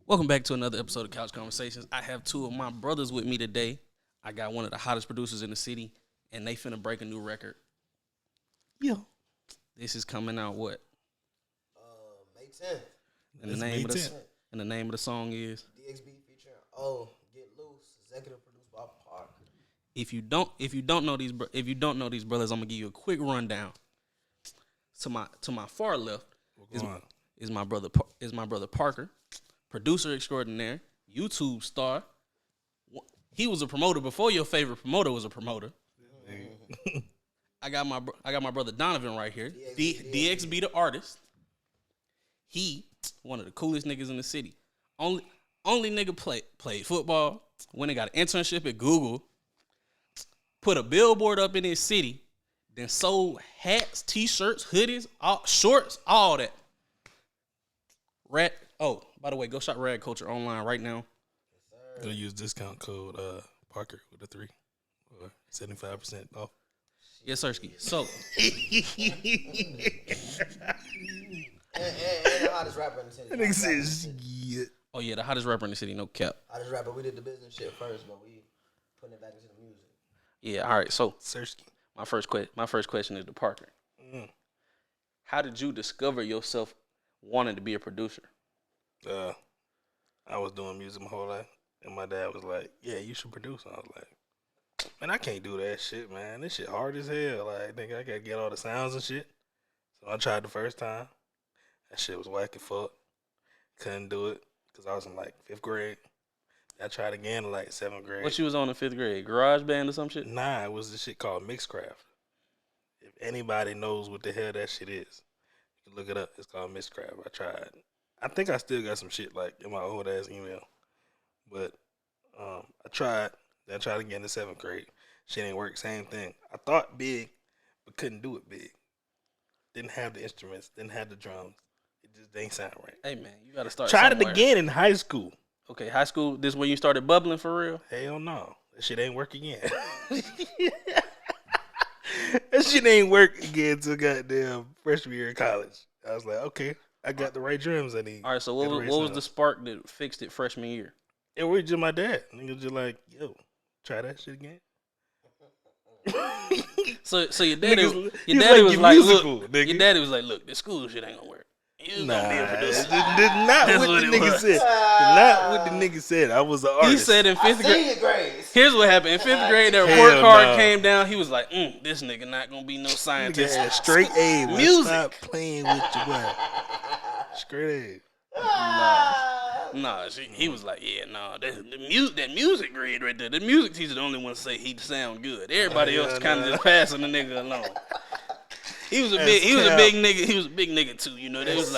Welcome back to another episode of Couch Conversations. I have two of my brothers with me today. I got one of the hottest producers in the city, and they finna break a new record. Yeah. This is coming out what? May 10th. And the name of the song is DXB featuring Get Loose, executive produced by Park. If you don't know these brothers, I'm gonna give you a quick rundown. To my far left is my brother Parker, producer extraordinaire, YouTube star. He was a promoter before your favorite promoter was a promoter. I got my brother Donovan right here. DXB the artist. He one of the coolest niggas in the city. Only nigga played football. When he got an internship at Google. Put a billboard up in his city. Then sold hats, t-shirts, hoodies, shorts, all that. By the way, go shop Rad Culture online right now. Gonna use discount code Parker with a 3 or 75% off. Yes, Sirski. So and the hottest rapper in the city. Nigga says, yeah. Oh yeah, the hottest rapper in the city, no cap. Hottest rapper. We did the business shit first, but we putting it back into the music. Yeah, all right. So Sersky. my first question is to Parker. How did you discover yourself wanting to be a producer? I was doing music my whole life, and my dad was like, "Yeah, you should produce." And I was like, "Man, I can't do that shit, man. This shit hard as hell. Like, nigga, I gotta get all the sounds and shit." So I tried the first time. That shit was whack as fuck. Couldn't do it because I was in like 5th grade. I tried again in like 7th grade. What you was on in 5th grade? Garage band or some shit? Nah, it was this shit called Mixcraft. If anybody knows what the hell that shit is, you can look it up. It's called Mixcraft. I tried. I think I still got some shit like in my old ass email. But I tried. Then I tried again in 7th grade. Shit ain't work. Same thing. I thought big, but couldn't do it big. Didn't have the instruments. Didn't have the drums. It just didn't sound right. Hey man, you gotta start. Tried somewhere. it again in high school. Okay, high school. This when you started bubbling for real? Hell no. That shit ain't work again. That shit ain't work again until goddamn freshman year in college. I was like, okay, I got the right drums I need. All right, so what was the spark that fixed it freshman year? It was just my dad. Nigga just like, yo, try that shit again. So your daddy was like, like, musical, look, nigga. your daddy was like, look, this school shit ain't gonna work. You gonna be a producer. Did not what the nigga said. Not what the nigga said. I was an artist. He said in 5th grade. Grades. Here's what happened. In 5th grade, the report card came down. He was like, this nigga not gonna be no scientist. Yeah, straight A. Music. Stop playing with your boy. Straight Nah, he was like, yeah, nah, that music grade right there. The music teacher the only one to say he sound good. Everybody else kind of just passing the nigga along. He was a big nigga. He was a big nigga too, you know. He was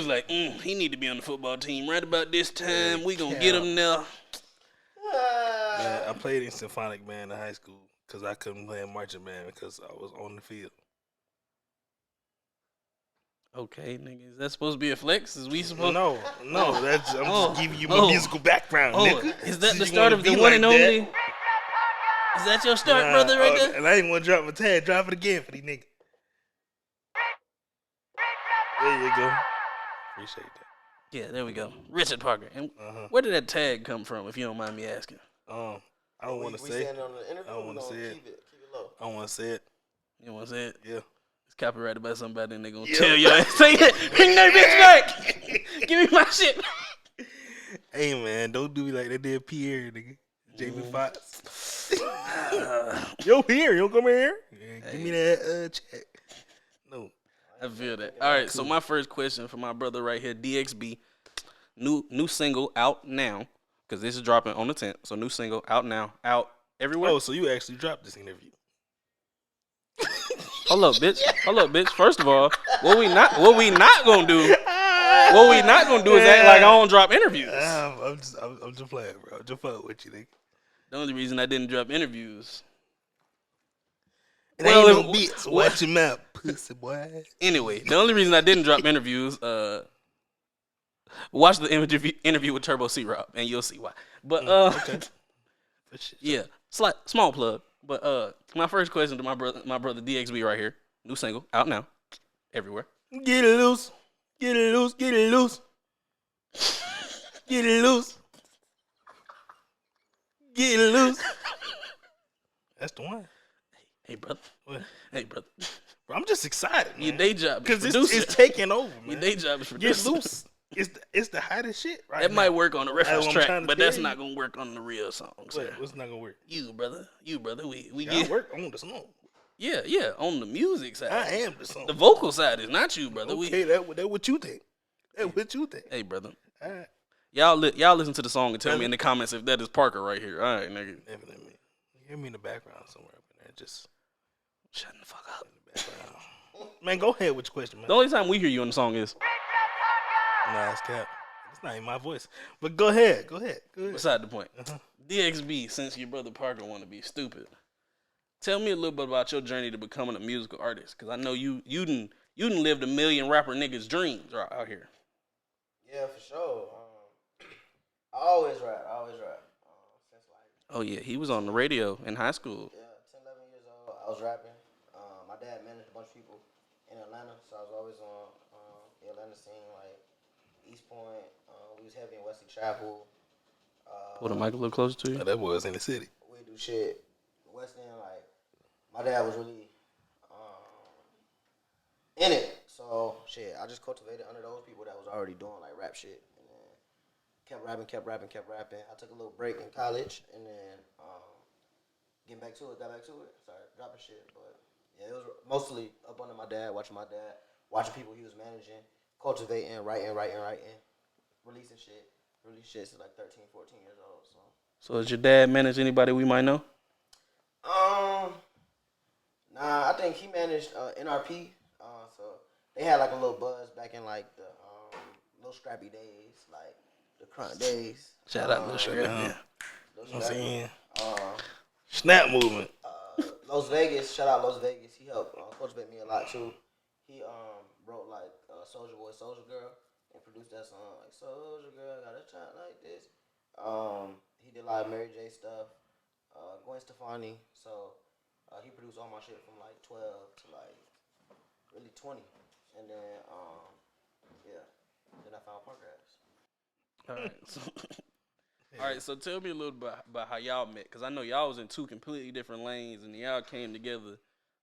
like, he need to be on the football team right about this time. We gonna get him there. Man, I played in symphonic band in high school because I couldn't play in marching band because I was on the field. Okay, nigga, is that supposed to be a flex? Is we supposed? No, that's I'm just giving you my musical background, nigga. Is that So the you start wanna of the be one like and that? only? Is that your start, brother, right there? And I ain't want to drop my tag. Drop it again for these niggas. There you go. Appreciate that. Yeah, there we go. Richard Parker. And where did that tag come from, if you don't mind me asking? I don't want to say it. I don't want to say it. Keep it low. I don't want to say it. You want to say it? Yeah. It's copyrighted by somebody and they gonna tell you. Say it. Bring that bitch back. Give me my shit. Hey, man, don't do me like they did Pierre, nigga. Jamie Foxx. Yo, here. You don't come here? Yeah, give me that check. No. I feel that. All right, so my first question for my brother right here, DXB. New single out now, because this is dropping on the 10th. So new single out now, out everywhere. Oh, so you actually dropped this interview. Hold up, bitch. First of all, what we not gonna do is act like I don't drop interviews. I'm just playing, bro. Just fuck with you, nigga. The only reason I didn't drop interviews. It ain't no beats. Watch your mouth, pussy boy. Anyway, the only reason I didn't drop interviews, watch the interview with Turbo C Rob, and you'll see why. But Okay. yeah, small plug. But my first question to my brother DXB right here, new single out now, everywhere. Get it loose. Get it loose. Get it loose. That's the one. Hey, brother. What? Hey, brother. Bro, I'm just excited, man. Your day job is because producer. it's taking over, man. Your day job is Get producer. loose. It's the hottest shit right That now. might work on the reference That's what I'm track, trying to but tell that's you. not gonna work on the real song. Sir. What's not gonna work? You brother. We I get work on the song. yeah on the music side. I am the song. The vocal side is not you, brother. Okay, that what you think. That's what you think. Hey, brother. All right. Y'all listen to the song and tell me in the comments if that is Parker right here. All right, nigga. Definitely. You hear me in the background somewhere up in there. Just Shut the fuck up. in the background. Man, go ahead with your question, man. The only time we hear you on the song is Nah, it's cap. It's not even my voice. But go ahead. Go ahead. beside the point. DXB, since your brother Parker want to be stupid, tell me a little bit about your journey to becoming a musical artist, because I know you done lived a million rapper niggas' dreams right out here. Yeah, for sure. I always rap. Since like Oh yeah, he was on the radio in high school. 10, 11 years old, I was rapping. My dad managed a bunch of people in Atlanta, so I was always on the Atlanta scene, like East Point. We was heavy in Wesley Chapel. Pull the mic a little closer to you. Oh, that was in the city. We do shit West End. Like my dad was really in it, so shit. I just cultivated under those people that was already doing like rap shit, and then kept rapping. I took a little break in college, and then got back to it. Started dropping shit, but yeah, it was mostly up under my dad, watching people he was managing, cultivating, writing, releasing shit. Release shit since like 13, 14 years old. So does your dad manage anybody we might know? Nah, I think he managed NRP. So they had like a little buzz back in like the little scrappy days, like the crunk days. Shout out Lil Scrappy. Yeah. Lil I'm Scrappy. saying snap movement. Las Vegas, shout out Las Vegas. He helped cultivate me a lot too. He wrote like Soulja Boy, Soulja Girl, and produced that song like Soulja Girl, got a child like this. He did a lot of Mary J stuff, Gwen Stefani. So he produced all my shit from like 12 to like really 20, and then then I found Parker ass. All right. So, all right. So tell me a little bit about how y'all met, because I know y'all was in two completely different lanes, and y'all came together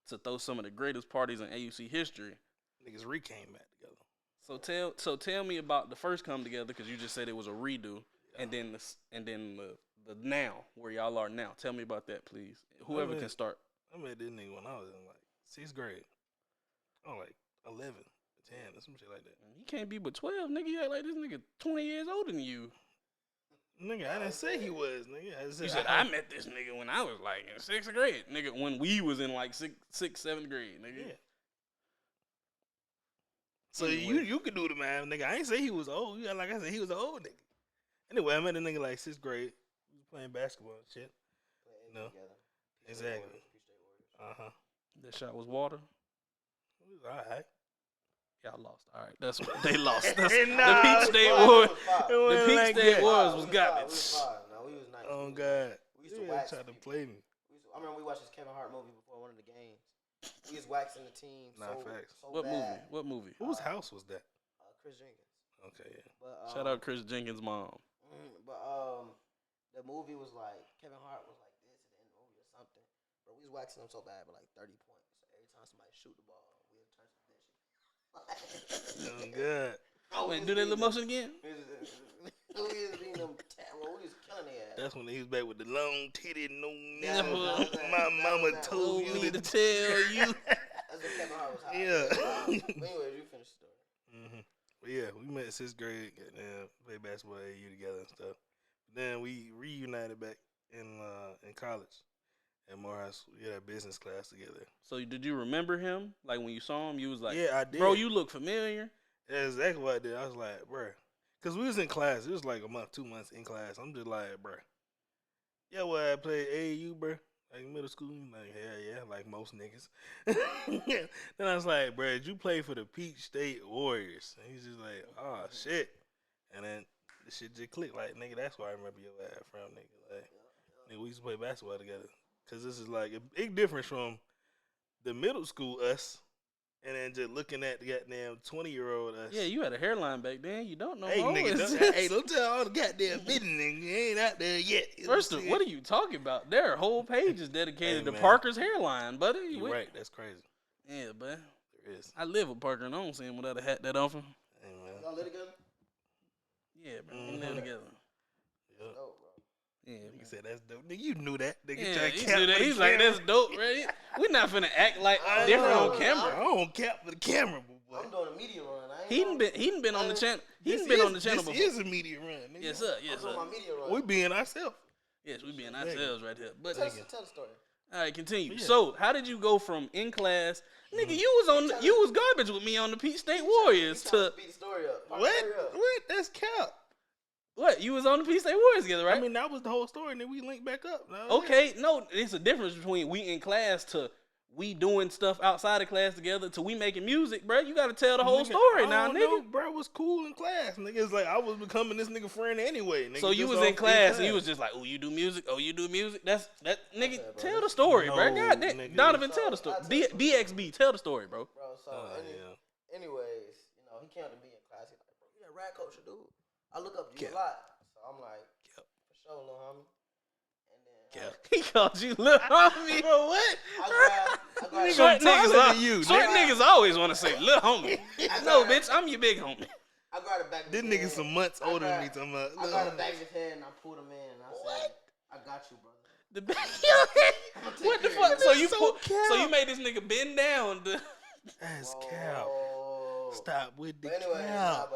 to throw some of the greatest parties in AUC history. Niggas came back together. So tell me about the first come together, because you just said it was a redo, and then the now where y'all are now. Tell me about that, please. Whoever can start. I met this nigga when I was in like 6th grade. I was like 11, 10, or some shit like that. You can't be but 12, nigga. You act like this nigga 20 years older than you. Nigga, I didn't say he was, nigga. I You said said I met this nigga when I was like in 6th grade, nigga. When we was in like 6th, 7th grade, nigga. Yeah. So you could do the math, nigga. I ain't say he was old. Yeah, like I said, he was an old nigga. Anyway, I met a nigga like 6th grade. We was playing basketball and shit. You know? Exactly. That shot was water. It was alright. Y'all lost. All right, that's what they lost. That's, Nah, the Peach State Wars. The Peach State Wars was garbage. No, we was nice. Oh God. We used to wax try to people. play me. I remember we watched this Kevin Hart movie before one of the games. We was waxing the team. Nah, so, facts. So What movie? bad. What movie? Whose house was that? Chris Jenkins. Okay, yeah. But, Shout out Chris Jenkins' mom. But the movie was like Kevin Hart was like this at the end of the movie or something. But we was waxing him so bad, but like 30 points. So every time somebody shoot the ball, we would turn some bitch. Oh God. Wait, do that little motion again? We was beating them terrible. We was killing their ass. That's when he was back with the long titty, no Yeah, nipple. that was My that. mama That was told Told you me to to tell you. That's when Kevin Hart was hot. Yeah. But anyways, you finish the story. But yeah, we met in 6th grade, and played basketball at AU together and stuff. Then we reunited back in college at Morehouse. We had a business class together. So did you remember him? Like when you saw him, you was like, Yeah, I did. bro, you look familiar. That's exactly what I did. I was like, bruh. Because we was in class. It was like a month, 2 months in class. I'm just like, bruh. Yeah, well, I played AAU, bruh. Like middle school. Like, yeah, like most niggas. Then I was like, bruh, did you play for the Peach State Warriors? And he's just like, oh, shit. And then the shit just clicked. Like, nigga, that's where I remember your ass from, nigga. Like, nigga, we used to play basketball together. Because this is like a big difference from the middle school us and then just looking at the goddamn 20-year-old. Yeah, you had a hairline back then. You don't know. Hey, more. nigga, don't tell all the goddamn business, nigga. You ain't out there yet. First of all, what are you talking about? There are whole pages dedicated to man. Parker's hairline, buddy. You right, that's crazy. Yeah, but There is. I live with Parker and I don't see him without a hat that often. Hey, man. Y'all live together? Yeah, bro. We live together. Yep. No, bro. Yeah, Nigga said that's dope. Nigga, you knew that. Nigga yeah, try to he cap do that. for the He's like, camera. that's dope, right? We not finna act like I different know. on camera. I don't cap for the camera, boy. I'm doing a media run. I ain't He done been on the channel. He done This been on the channel This before. is a media run, nigga. Yes, sir. I'm Yes, doing sir. my media run. We being ourselves. Yes, we being ourselves right here. But Tell the story. all right, continue. Yeah. So, how did you go from in class, nigga? You was garbage with me on the Peach State Warriors to Beat the story up. What? What? What? That's cap. what? You was on the Peach State Warriors together, right? I mean, that was the whole story, and then we linked back up. That was it. Okay, no, it's a difference between we in class to we doing stuff outside of class together to we making music, bro. You got to tell the whole Nigga, story I now, don't nigga. know, bro, was cool in class. Nigga, it's like I was becoming this nigga friend anyway. Nigga, So you just was in off class and you was just like, oh, you do music? Oh, you do music? That's that, nigga. Okay, bro. Tell the story, bro. No, God damn, nigga. Donovan, So, tell the story. I'll tell the story. DXB, tell the story, bro. Bro, so yeah. anyways, you know, he came up to me in class. He's like, bro, you that rap culture, dude. I look up to you Cap. a lot. So I'm like, Cap. for sure, little homie. And then Cap. He called you little homie. Bro, what? I grabbed Short taller niggas, than you, short nigga. niggas always want to say little homie. No, bitch, I'm your big homie. I grabbed the back of This his nigga head. some months I older than me. grabbed- Talking about. I got the back of his head and I pulled him in. And I said, I got you, brother. The back of your head. take What the care of fuck? you. So you So pull, cap. so you made this nigga bend down. That's cap. Whoa. Stop with the But anyway, cap.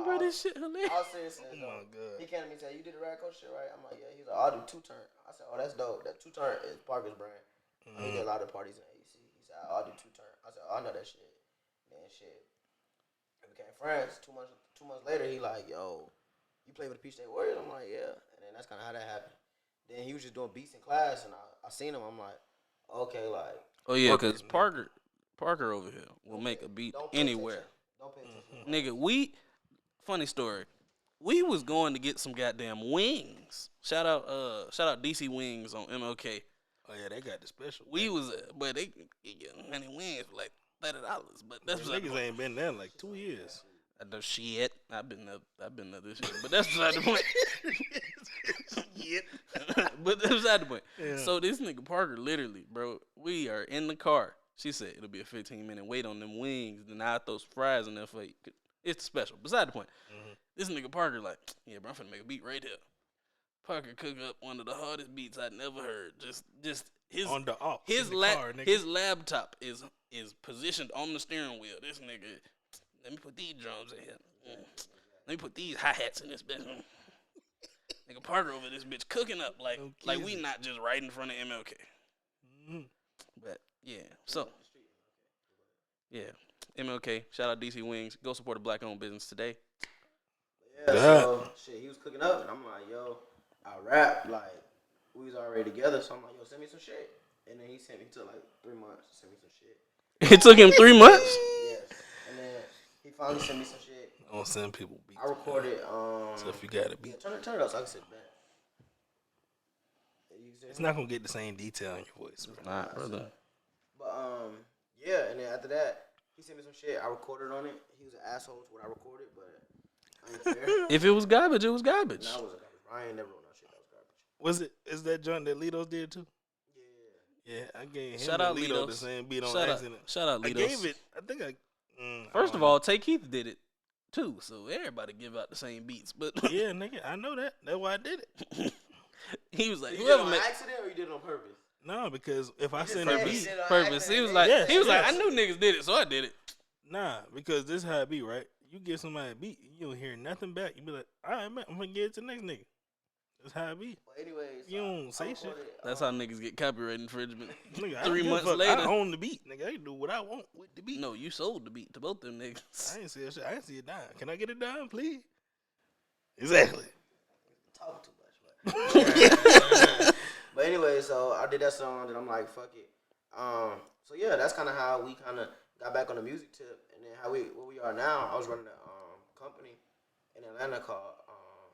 Bro, this shit hilarious. I was serious. Oh my god. He came to me and said, you did the rap coach shit, right? I'm like, yeah. He's like, I'll do two-turn. I said, oh, that's dope. That two-turn is Parker's brand. He did a lot of parties in AC. He said, I'll do two-turn. I said, oh, I know that shit. And then shit. We became friends. 2 months later, he like, yo, you play with the Peach State Warriors? I'm like, yeah. And then that's kind of how that happened. Then he was just doing beats in class, and I seen him. I'm like, okay, like. Oh yeah, because Parker over here will make a beat Don't pay anywhere. attention. Don't pay attention. Nigga, funny story. We was going to get some goddamn wings. Shout out DC Wings on MLK. Oh yeah, they got the special. We was, but they get many wings for like $30. But that's Them niggas ain't been there in like 2 years. the shit. I've been there this year, but that's beside the point. Shit. But that's beside the point. Yeah. So this nigga Parker, literally, bro, we are in the car. She said it'll be a 15-minute wait on them wings. Then I throw some fries in there for you. It's special. Beside the point. Mm-hmm. This nigga Parker like, yeah, bro, I'm finna make a beat right here. Parker cook up one of the hardest beats I'd never heard. Just his On the off. his in the car, nigga. his laptop is positioned on the steering wheel. This nigga, let me put these drums in here. Let me put these hi-hats in this bitch. Nigga Parker over this bitch cooking up like we not just right in front of MLK. Mm-hmm. But yeah, so yeah, MLK. Shout out DC Wings. Go support a black-owned business today. Yeah, so shit, he was cooking up, and I'm like, yo, I rap, like, we was already together, so I'm like, yo, send me some shit. And then he took like 3 months to send me some shit. It took him 3 months. Yes. And then he finally sent me some shit. I don't send people beats. I recorded, So if you got a yeah, beat, turn it up so I can sit back. it's not gonna get the same detail in your voice, bro. Nah, brother. But, yeah, and then after that, he sent me some shit. I recorded on it. He was an asshole to what I recorded, but I ain't care. If it was garbage, it was garbage. Nah, I wasn't garbage. I ain't never wrote no shit that was garbage. Is that joint that Litos did too? Yeah. Yeah, I gave him Shout and out Lito the Litos. same beat on Shout accident. out I Litos. gave it. I think I. First of all, Tay Keith did it too, so everybody give out the same beats. But yeah, nigga, I know that. That's why I did it. he was like, You did it whoever on made accident or you did it on purpose? No, because if I just send a said he beat, did it on purpose. accident. He was like, Yes, he was like, yes. I knew niggas did it, so I did it. nah, because this how it be, right? You give somebody a beat, you don't hear nothing back. You be like, all right, man, I'm gonna get it to the next nigga. That's how it be. But anyways, You don't say shit. That's how niggas get copyright infringement. Nigga, I 3 don't give a months fuck. later. I own the beat, nigga. I can do what I want with the beat. No, you sold the beat to both them niggas. I ain't see that shit. I ain't see it down. Can I get it down, please? Exactly. talk too much. But anyway, so I did that song, and I'm like, fuck it. So yeah, that's kind of how we kind of got back on the music tip, and then where we are now. I was running a company in Atlanta called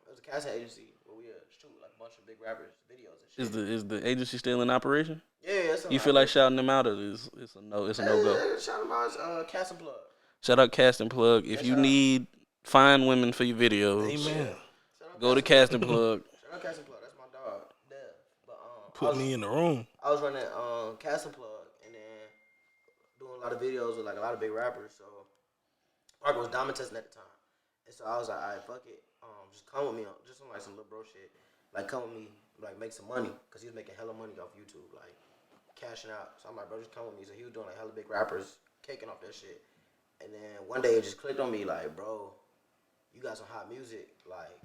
it was a casting agency where we shoot like a bunch of big rappers videos and shit. Is the agency still in operation? Yeah. You feel like shouting them out, or it's a no? It's a no go. Shout them out, Cast and Plug. Shout out Cast and Plug. If you need fine women for your videos, Amen. Go to Cast and Plug. Shout out Cast and Plug. That's my dog. Dev. But put me in the room. I was running Cast and Plug and then doing a lot of videos with like a lot of big rappers. So Parker was diamond testing at the time, and so I was like, alright, fuck it. Just come with me, just on like some little bro shit. Like come with me, like make some money, cause he was making hella money off YouTube, like cashing out. So I'm like, bro, just come with me. So he was doing like hella big rappers, caking off that shit. And then one day it just clicked on me, like, bro, you got some hot music, like,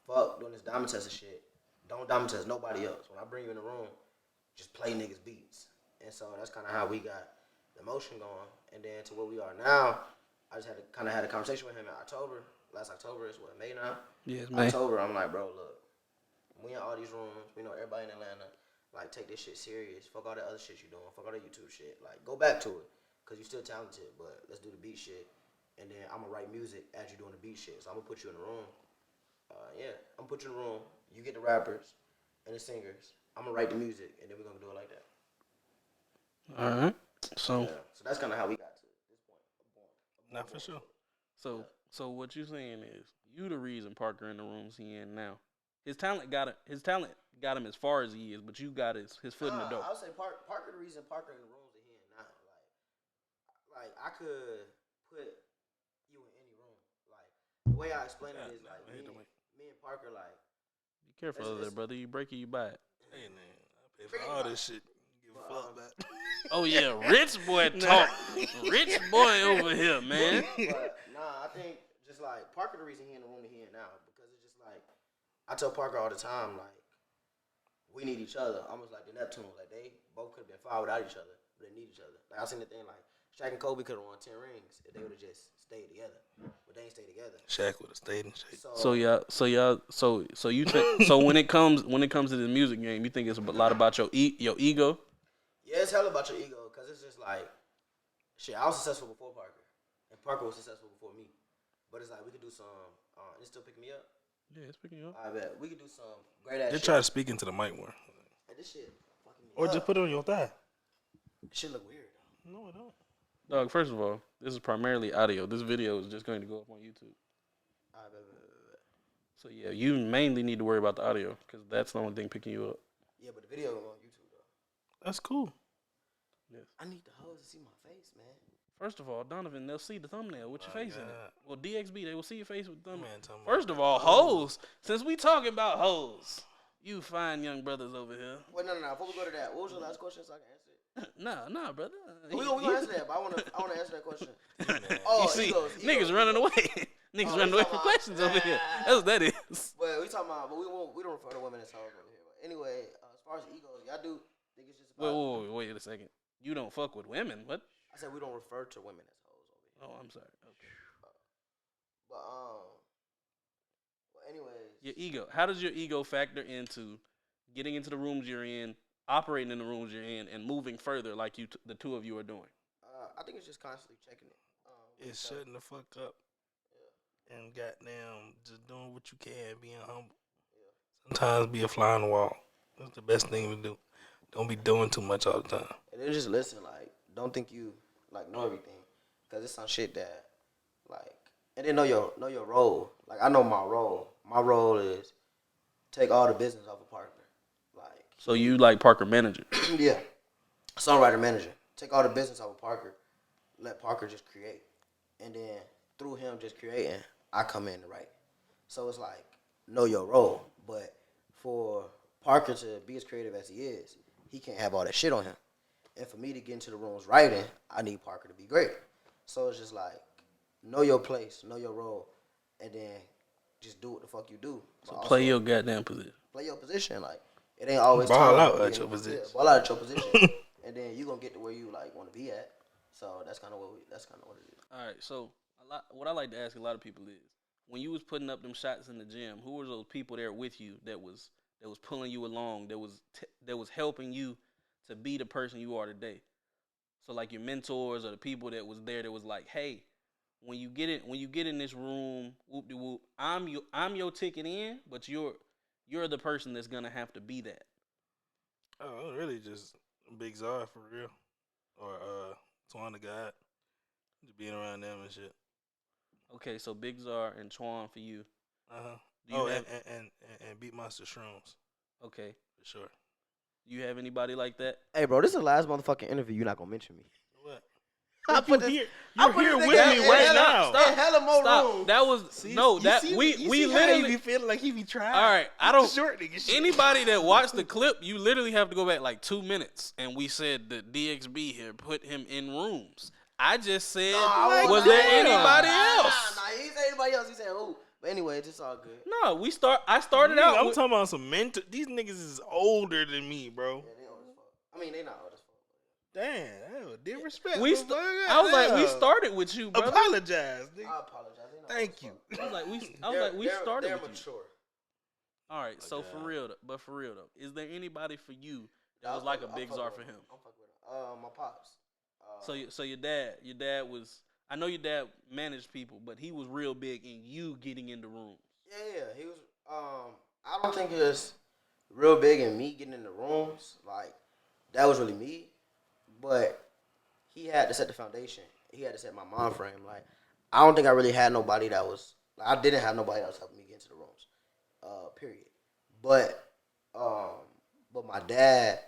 fuck doing this diamond testing shit. Don't diamond test nobody else. When I bring you in the room, just play niggas beats. And so that's kind of how we got the motion going. And then to where we are now, I just had a conversation with him in October. Last October is what, May now? Yeah, it's May. October, I'm like, bro, look, we in all these rooms. We know everybody in Atlanta. Like, take this shit serious. Fuck all that other shit you doing. Fuck all that YouTube shit. Like, go back to it. Because you're still talented, but let's do the beat shit. And then I'm going to write music as you're doing the beat shit. So I'm going to put you in the room. I'm going to put you in the room. You get the rappers and the singers. I'm going to write the music, and then we're going to do it like that. All right. So that's kind of how we got to this point. Not for sure. So what you saying is you the reason Parker in the rooms he in now. His talent got him as far as he is, but you got his foot in the door. I would say Parker the reason Parker in the rooms that he in now. Like I could put you in any room. Like the way I explain it is like me and Parker like. Be careful of that, brother. You break it, you buy it. Hey man, I pay for all this shit. Give a fuck about. Oh yeah, rich boy talk. Rich boy over here, man. But I think just like Parker the reason he in the room that he in now, because it's just like I tell Parker all the time, like we need each other, almost like the Neptunes. Like they both could have been far without each other, but they need each other. Like I seen the thing like Shaq and Kobe could have won 10 rings if they would have just stayed together, but they ain't stayed together. Shaq would have stayed in shape. So you think so when it comes to the music game, you think it's a lot about your ego? Yeah, it's hell about your ego, because it's just like, shit, I was successful before Parker, and Parker was successful before me. But it's like, we could do some, it's still picking me up? Yeah, it's picking you up. I bet. We could do some great-ass shit. Just try to speak into the mic more. Hey, this shit fucking me Or up. just put it on your thigh. This shit look weird. No, it don't. Dog, first of all, this is primarily audio. This video is just going to go up on YouTube. I bet. So yeah, you mainly need to worry about the audio, because that's the only thing picking you up. Yeah, but the video on YouTube, though. That's cool. Yes. I need the hoes to see my face, man. First of all, Donovan, they'll see the thumbnail with your face in it. Well, DXB, they will see your face with the thumbnail. Man, First of all, hoes. Since we talking about hoes, you fine young brothers over here. Wait, no. Before we go to that, what was your last question so I can answer it? Nah, brother. We gonna answer that, but I wanna answer that question. You see, niggas running away. Niggas running away from questions over here. That's what that is. But we talking about, but we don't refer to women as hoes over here. But anyway, as far as egos, y'all do think it's just about. Wait a second. You don't fuck with women? What? I said we don't refer to women as hoes over here. Oh, I'm sorry. Okay. But anyways, Your ego. How does your ego factor into getting into the rooms you're in, operating in the rooms you're in, and moving further like the two of you are doing? I think it's just constantly checking it. It's shutting the fuck up. Yeah. And goddamn, just doing what you can, being humble. Yeah. Sometimes be a fly on the wall. That's the best thing to do. Don't be doing too much all the time. And then just listen, like, don't think you, like, know everything. Because it's some shit that, like, and then know your role. Like, I know my role. My role is take all the business off of Parker. Like. So you like Parker manager? Yeah. Songwriter manager. Take all the business off of Parker. Let Parker just create. And then through him just creating, I come in to write. So it's like, know your role. But for Parker to be as creative as he is, he can't have all that shit on him. And for me to get into the rooms writing, I need Parker to be great. So it's just like, know your place, know your role, and then just do what the fuck you do. So play your goddamn position. Play your position. Like, it ain't always ball out at your position. Ball out at your position. And then you gonna get to where you like want to be at. So that's kind of what it is. All right. So what I like to ask a lot of people is, when you was putting up them shots in the gym, who were those people there with you that was pulling you along, that was helping you to be the person you are today? So like your mentors or the people that was there that was like, hey, when you get in this room, whoop de whoop, I'm your ticket in, but you're the person that's gonna have to be that. Oh, really? Just Big Czar for real, or Twan the God, just being around them and shit. Okay, so Big Czar and Twan for you. Do you have and Beat Monster Shrooms? Okay, For sure. Do you have anybody like that? Hey, bro, this is the last motherfucking interview. You're not gonna mention me. What? You're here with me right now. Stop. Hella more Stop. room. That was we literally be feeling like he be trying. All right, I don't. Short nigga shit. Anybody that watched the clip, you literally have to go back like 2 minutes, and we said that DXB here put him in rooms. I just said, was there anybody else? Nah, he said anybody else. He said who? But anyway, it's all good. No, I started out. I'm talking about some mental. These niggas is older than me, bro. Yeah, they old as fuck. I mean, they not old as fuck. Damn, that was disrespect. I was like, we started with you, brother. Apologize, nigga. I apologize. They not Thank you. I was like, we started they're with mature. you. All right, so for real though, is there anybody for you that was like a Big Czar for him? I'm fucking with him. My pops. So your dad was. I know your dad managed people, but he was real big in you getting into rooms. Yeah, he was. I don't think it was real big in me getting in the rooms. Like that was really me, but he had to set the foundation. He had to set my mind frame. Like I don't think I really had nobody that was. Like, I didn't have nobody that was helping me get into the rooms. Period. But my dad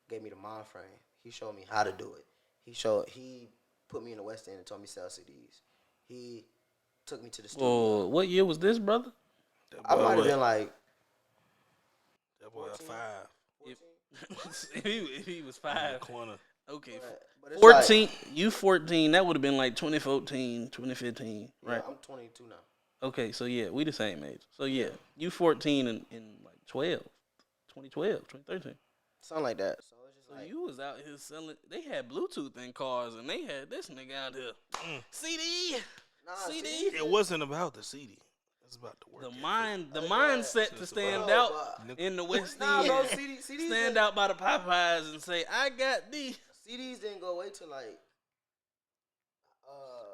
gave me the mind frame. He showed me how to do it. He put me in the West End and told me to sell CDs. He took me to the studio. Whoa, what year was this, brother? I might have been like that boy 14, 5. if he was 5. Corner. Okay. but it's 14, you 14, that would have been like 2014, 2015, right? Yeah, I'm 22 now. Okay, so yeah, we the same age. So yeah, you 14 in like 2012, 2013. Something like that. So it's just So like you was out here selling. They had Bluetooth in cars, and they had this nigga out here. CD. CD. It wasn't about the CD. It's about the work. The mindset to stand out in the West End. bro, CDs Stand out by the Popeyes and say, I got these. CDs didn't go away till like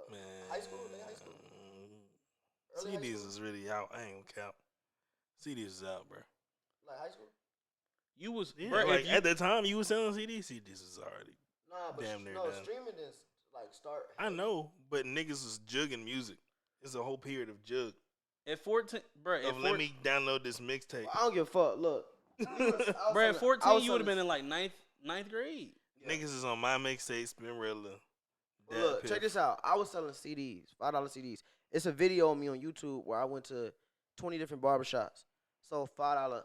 Man, high school. Late high school. Early high CDs school. is really out. I ain't gonna count. CDs is out, bro. Like high school. You was, Yeah, bro, like at the time you was selling CDs. CDs is already. Nah, but Damn near no, done. streaming is like start. I know, but niggas was jugging music. It's a whole period of jug. at 14, bro. Let me download this mixtape. I don't give a fuck. Look, Bro, at 14, you would have been in like ninth grade. Yeah. Niggas is on my mixtape, Spin Rilla. Look, check this out. I was selling CDs, $5 CDs. It's a video of me on YouTube where I went to 20 different barbershops. So $5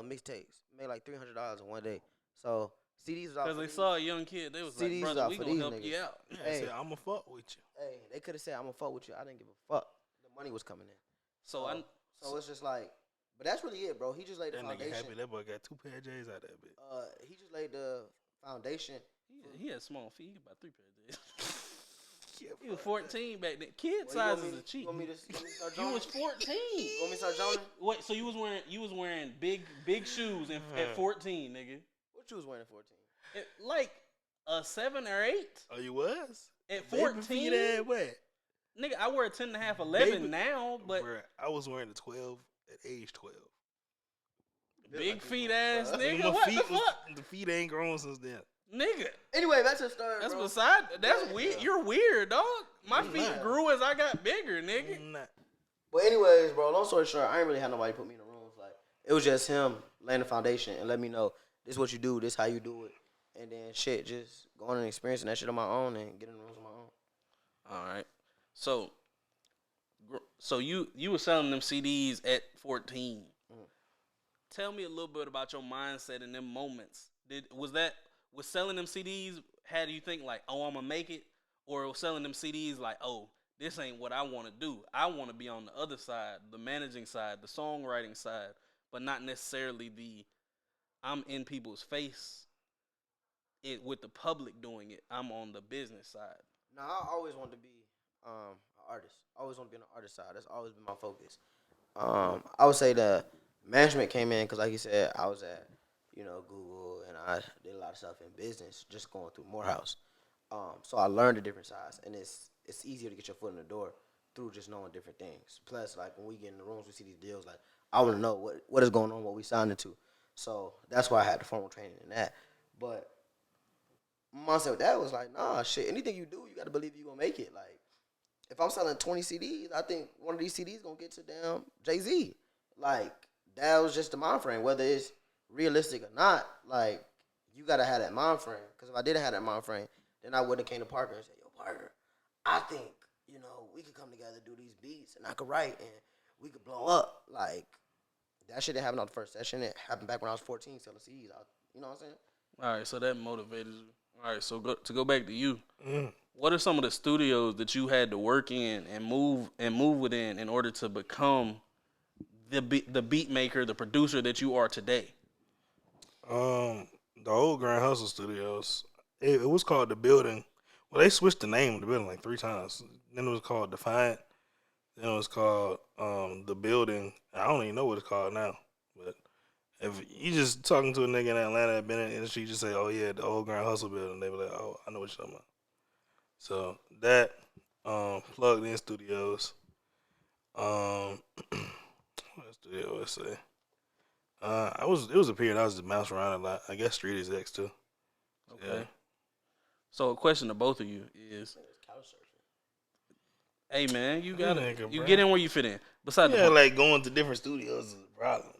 mixtapes. Made like $300 in one day. So CDs was out. Because they saw a young kid. They was CDs like, brother, out we for going to these help niggas. you out. Yeah, Hey. I said, I'ma fuck with you. Hey, they could have said I'm gonna fuck with you. I didn't give a fuck. The money was coming in. So So it's just like, but that's really it, bro. He just laid the That nigga foundation. happy that boy got 2 pair of J's out that bitch. He just laid the foundation. he had small feet. He got about 3 pairs of J's. Yeah, He was 14 back then. Kid Well, sizes are cheap. You want me to start You joning? was 14. You want me to start joning? Wait, so you was wearing big shoes at 14, nigga. What you was wearing at 14? Like a 7 or 8 Oh, you was? at Baby 14. feet ass what? Nigga, I wear a 10 and a half, 11 Baby- now, but Bruh, I was wearing the 12 at age 12. big feet ass Fuck. nigga. My What feet the fuck, the feet ain't grown since then. nigga? Anyway, that's a story, That's bro. beside. That's Yeah, weird. yeah. You're weird, dog. My I'm feet not. grew as I got bigger, nigga. I'm not. But anyways, bro, long story short, I ain't really had nobody put me in the rooms. Like, it was just him laying the foundation and let me know this is what you do, this how you do it. And then shit, just going and experiencing that shit on my own and getting in the rooms on my own. All right. So you were selling them CDs at 14. Tell me a little bit about your mindset in them moments. Was selling them CDs had you think like, oh, I'm gonna make it, or was selling them CDs like, oh, this ain't what I want to do. I want to be on the other side, the managing side, the songwriting side, but not necessarily I'm in people's face. With the public doing it, I'm on the business side. No, I always wanted to be an artist. I always want to be on the artist side. That's always been my focus. I would say the management came in because, like you said, I was at Google and I did a lot of stuff in business, just going through Morehouse. So I learned the different sides, and it's it's easier to get your foot in the door through just knowing different things. Plus, like when we get in the rooms, we see these deals. Like I want to know what is going on, what we signed into. So that's why I had the formal training in that. But my mindset with that was like, nah, shit. Anything you do, you got to believe you gonna make it. Like if I'm selling 20 CDs, I think one of these CDs gonna get to damn Jay-Z. Like that was just the mind frame, whether it's realistic or not. Like you gotta have that mind frame. Because if I didn't have that mind frame, then I wouldn't have came to Parker and said, yo, Parker, I think, we could come together, do these beats, and I could write, and we could blow up. Like, that shit didn't happen on the first session. It happened back when I was 14 selling CDs. You know what I'm saying? All right, so that motivated you. All right, so to go back to you, what are some of the studios that you had to work in and move within in order to become the beat maker, the producer that you are today? The old Grand Hustle Studios, it was called The Building. Well, they switched the name of the building like 3 times. Then it was called Defiant. Then it was called The Building. I don't even know what it's called now. But if you just talking to a nigga in Atlanta that been in the industry, you just say, oh, yeah, the old Grand Hustle Building. They be like, oh, I know what you're talking about. So that, Plugged In Studios. What studio would say? It was a period I was just bouncing around a lot. I guess Street Execs too. Okay. Yeah. So a question to both of you is, hey man, you get in where you fit in. Besides the point. like going to different studios is a problem.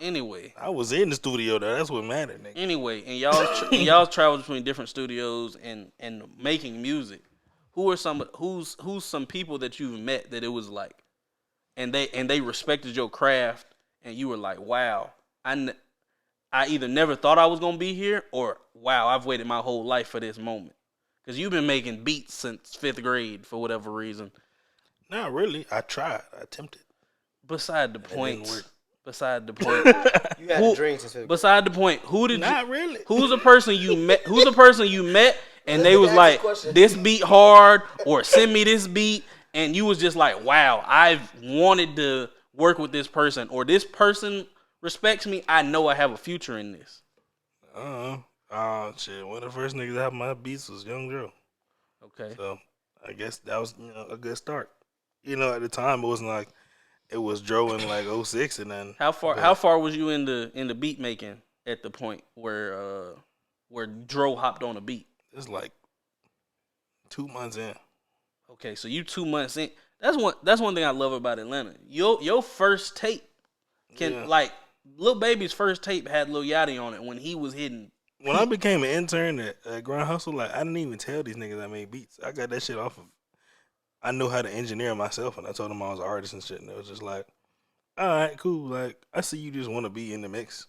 Anyway, I was in the studio though. That's what mattered, nigga. Anyway, and y'all travel between different studios and making music. Who's some people that you've met that it was like, and they respected your craft, and you were like, wow, I either never thought I was gonna be here, or wow, I've waited my whole life for this moment. Because you've been making beats since 5th grade for whatever reason. Not really. I tried. I attempted. Beside the point. You had a dream since 5th grade. Beside the point. Not really. Who's the person you met? Who's the person you met and they was like, this beat hard, or send me this beat, and you was just like, wow, I've wanted to work with this person, or this person respects me. I know I have a future in this. Shit. One of the first niggas that had my beats was Young Joe. Okay. So I guess that was a good start. At the time it wasn't like it was Dro in like 06 and then. How far was you in the beat making at the point where Dro hopped on a beat? It's like 2 months in. Okay, so you 2 months in. That's one thing I love about Atlanta. Your first tape like Lil Baby's first tape had Lil Yachty on it when he was hitting. When I became an intern at Grand Hustle, like I didn't even tell these niggas I made beats. I got that shit off of. I knew how to engineer myself, and I told them I was an artist and shit. And it was just like, all right, cool. Like I see you just want to be in the mix.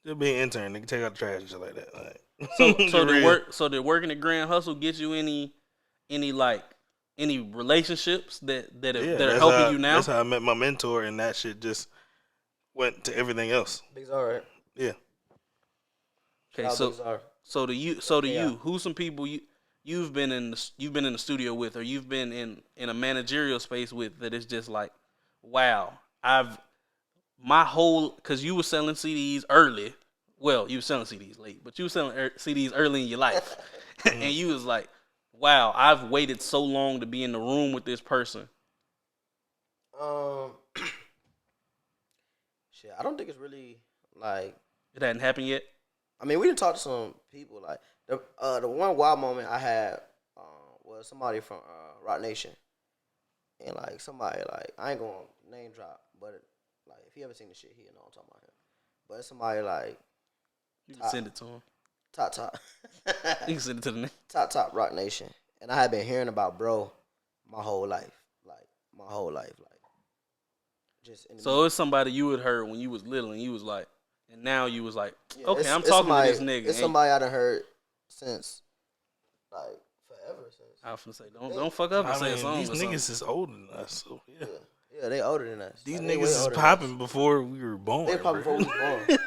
Just be an intern, nigga. Take out the trash and shit like that. Like, so did working at Grand Hustle get you any relationships that are helping you now? That's how I met my mentor, and that shit just went to everything else. Big all right. Yeah. Okay, so to you, who's some people you've been in the studio with, or you've been in a managerial space with, that is just like, wow, because you were selling CDs early. Well, you were selling CDs late, but you were selling CDs early in your life, and you was like, wow, I've waited so long to be in the room with this person. Shit, I don't think it's really like it hadn't happened yet. I mean, we didn't talk to some people. Like the one wild moment I had was somebody from Rock Nation, and like somebody like I ain't gonna name drop, but like if he ever seen the shit, he know I'm talking about him. But it's somebody like you can send it to him. Top. You can send it to the name. Top Rock Nation, and I had been hearing about bro my whole life, just. So it's somebody you had heard when you was little, and you was like. And now you was like, yeah, okay, I'm talking to this nigga. It's somebody I done heard since, like, forever. I was finna say, don't fuck up and say a song. These niggas is older than us, so yeah. Yeah, they older than us. These niggas is popping before we were born. They popping before we was born.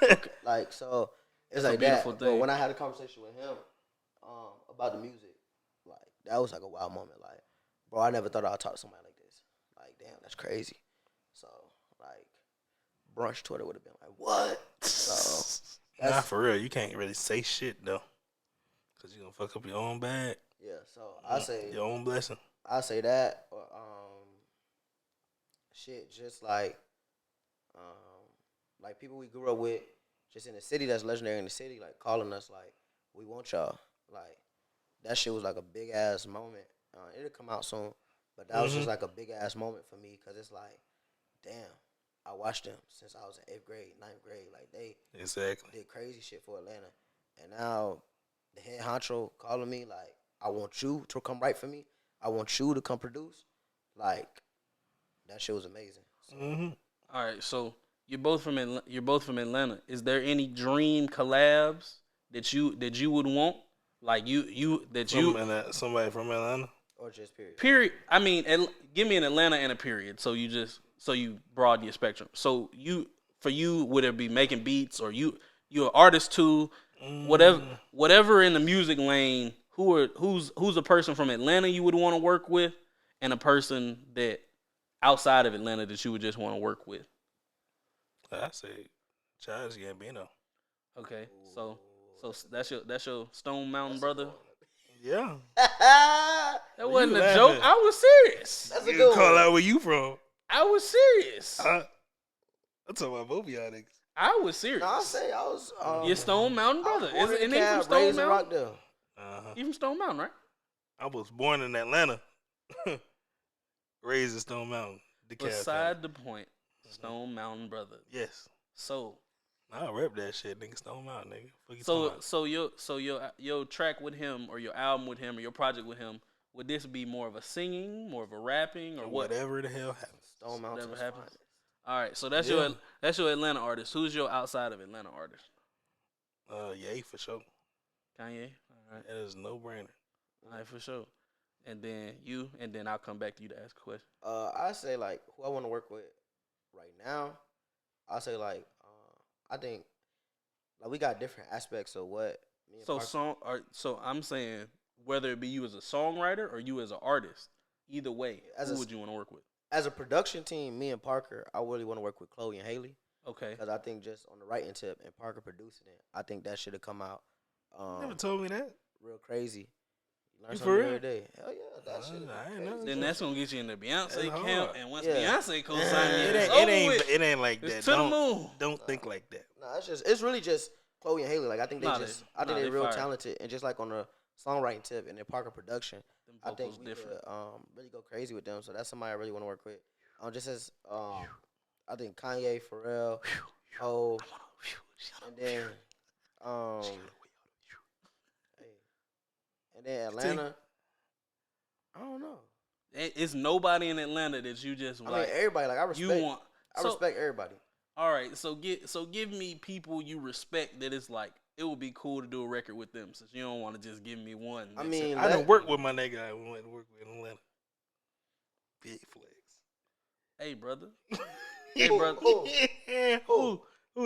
Like, so it's like that. Thing. But when I had a conversation with him about the music, like, that was like a wild moment. Like, bro, I never thought I'd talk to somebody like this. Like, damn, that's crazy. So, like, brunch Twitter would have been like, what? So nah, for real, you can't really say shit though, cause you gonna fuck up your own bag. Yeah, so I say your own blessing. I say that. Shit, just like people we grew up with, just in the city that's legendary in the city, like calling us like we want y'all. Like that shit was like a big ass moment. It'll come out soon, but that was just like a big ass moment for me because it's like, damn, I watched them since I was in 8th grade, 9th grade. Like they did crazy shit for Atlanta, and now the head honcho calling me like, I want you to come write for me. I want you to come produce. Like that shit was amazing. So, All right, so you're both from Atlanta. Is there any dream collabs that you would want? Like somebody from Atlanta, or just period. Period. I mean, give me an Atlanta and a period. So you broaden your spectrum. So for you, would it be making beats or you're an artist too? Whatever in the music lane. Who's a person from Atlanta you would want to work with, and a person that outside of Atlanta that you would just want to work with? I say Childish Gambino. Okay, so that's your Stone Mountain brother. Yeah, That's That wasn't a joke. I was serious. a good one. Call out where you from. I was serious. I'm talking about both of y'all niggas. I was serious. No, I say I was. Your Stone Mountain brother. Isn't he from Raised Stone in Mountain? Rockdale. He from Stone Mountain, right? I was born in Atlanta, raised in Stone Mountain. Beside the point, Stone Mountain brother. Yes. So I rep that shit, nigga. Stone Mountain, nigga. Fuck you talking about? So your track with him or your album with him or your project with him, would this be more of a singing, more of a rapping, or what? Whatever the hell happens. Stone Mountain. Whatever happens. All right, so that's your Atlanta artist. Who's your outside of Atlanta artist? Ye for sure. Kanye. All right. That is no brainer. All right, for sure. And then you, and then I'll come back to you to ask a question. I say like who I want to work with right now. I say like I think like we got different aspects of what. Me and Parker, So I'm saying whether it be you as a songwriter or you as an artist, either way, who would you want to work with? As a production team, me and Parker, I really want to work with Chloe and Haley. Okay. Because I think just on the writing tip and Parker producing it, I think that should have come out. Never told me that. Real crazy. Learn You something for real? every day. Hell yeah, that shit. I ain't know. Then that's gonna get you in the Beyonce That's camp, hard. and once Yeah. Beyonce co-sign It ain't like that. It's to the moon. Don't think like that. No, it's really just Chloe and Haley. Like I think I think they're real fire. talented, and just like on the songwriting tip and then Parker production, Them I think vocals we different. could really go crazy with them. So that's somebody I really want to work with. Just as I think Kanye, Pharrell, Ho, and then and then Atlanta. I don't know. It's nobody in Atlanta that you just I like. mean, everybody. Like I respect. You want. I respect everybody. All right, so give me people you respect that it's like it would be cool to do a record with them. Since you don't want to just give me one. I mean, I done work with my nigga I went to work with in Atlanta. Big flex. Hey, brother. Hey, brother. Who,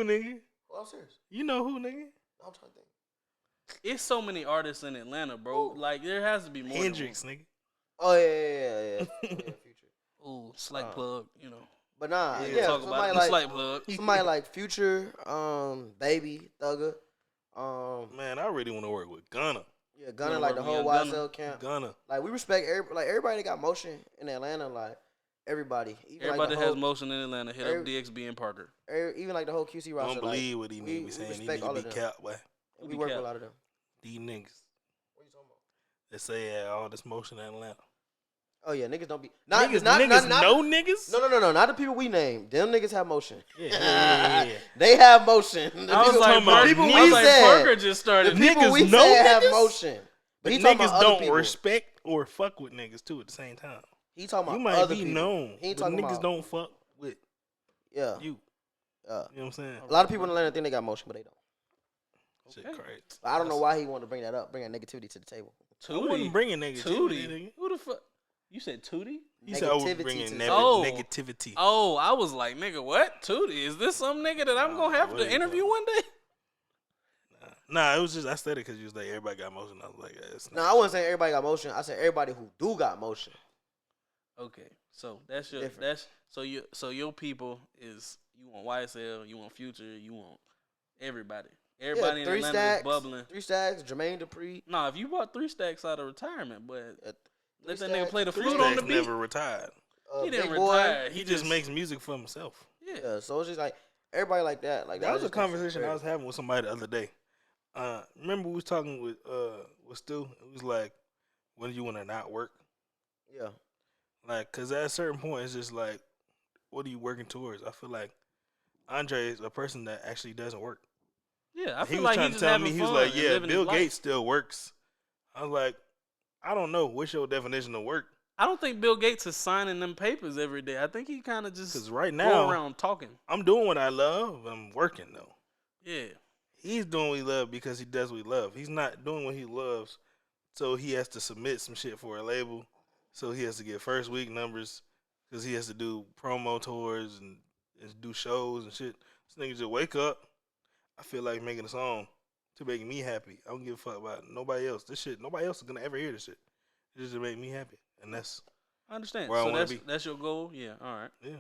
nigga? Oh, I'm serious. You know who, nigga? I'm trying to think. It's so many artists in Atlanta, bro. Like there has to be more. Hendrix, nigga. Oh yeah. Future. Ooh, slight plug, you know. But nah, We'll yeah. talk about Somebody it. like Slight plug. somebody like Future, Baby, Thugger, Man, I really want to work with Gunna. yeah, Gunna, Wanna like the work whole with Young YSL camp. Gunna. Like we respect everybody that got motion in Atlanta. Like everybody, even Everybody like that has motion in Atlanta. Hit up every- DXB and Parker. even like the whole QC roster. Don't believe what he need to be saying. He respect need all to of be them. capped, boy. We work with a lot of them. These niggas. What you talking about? They say all this motion in Atlanta. Oh yeah, niggas don't be Niggas not know niggas? No, not the people we named. Them niggas have motion. Yeah. They have motion. The I was people, like, about the people niggas. we I was like, said. Parker just The started. people Niggas we know said have niggas? motion. But he talking niggas about other don't people. respect or fuck with niggas too at the same time. He talking about You might other be people. known, He ain't but talking niggas about don't fuck with Yeah. you. You know what I'm saying? A lot of people in Atlanta think they got motion, but they don't. Shit crazy. But I don't know why he wanted to bring that up, bring that negativity to the table. I wasn't bringing negativity. Tootie. Who the fuck? You said Tootie? He said I was Negativity bringing to the negativity. Oh, I was like, nigga, what? Tootie? Is this some nigga that I'm gonna have what to is interview that? one day? Nah, it was just I said it because you was like everybody got motion. I was like, it's No, not. I wasn't saying everybody got motion. I said everybody who do got motion. Okay, so that's your Different. so your people is you want YSL, you want Future, you want everybody. Everybody in Atlanta is bubbling. 3 Stacks, Jermaine Dupri. Nah, if you bought 3 Stacks out of retirement, but let that nigga Stacks, play the 3 flute on the Stacks beat. never retired. He didn't Big Boy. retire. He just makes music for himself. Yeah, so it's just like everybody like that. Like That was a just conversation I was having with somebody the other day. Remember we was talking with Stu? It was like, when do you want to not work? Yeah. Like, cause at a certain point, it's just like, what are you working towards? I feel like Andre is a person that actually doesn't work. Yeah, I He feel was like trying he's to just tell me, having he was fun like, and yeah, living his Bill life. Gates still works. I was like, I don't know. What's your definition of work? I don't think Bill Gates is signing them papers every day. I think he kind of just Because right go now, around talking. I'm doing what I love. I'm working, though. Yeah. He's doing what he loves because he does what he loves. He's not doing what he loves, so he has to submit some shit for a label. So he has to get first week numbers because he has to do promo tours and do shows and shit. This nigga just wake up. I feel like making a song to make me happy. I don't give a fuck about nobody else. This shit, nobody else is gonna ever hear this shit. It just to make me happy, and that's I understand. where I So wanna be. that's your goal? Yeah, all right. Yeah.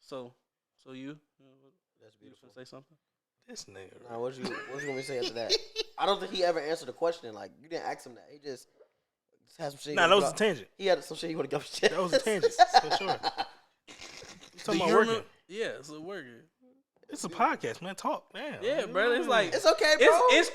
So you? That's You beautiful. gonna say something? This nigga. Nah, what you gonna be saying after that? I don't think he ever answered the question. Like you didn't ask him that. He just had some shit. Nah, that was a tangent. He had some shit he would have given shit. That was a tangent, for sure. You talking about working? Yeah, it's a working. It's a podcast, man. Talk, man. Yeah, brother. It's like It's okay, bro. it's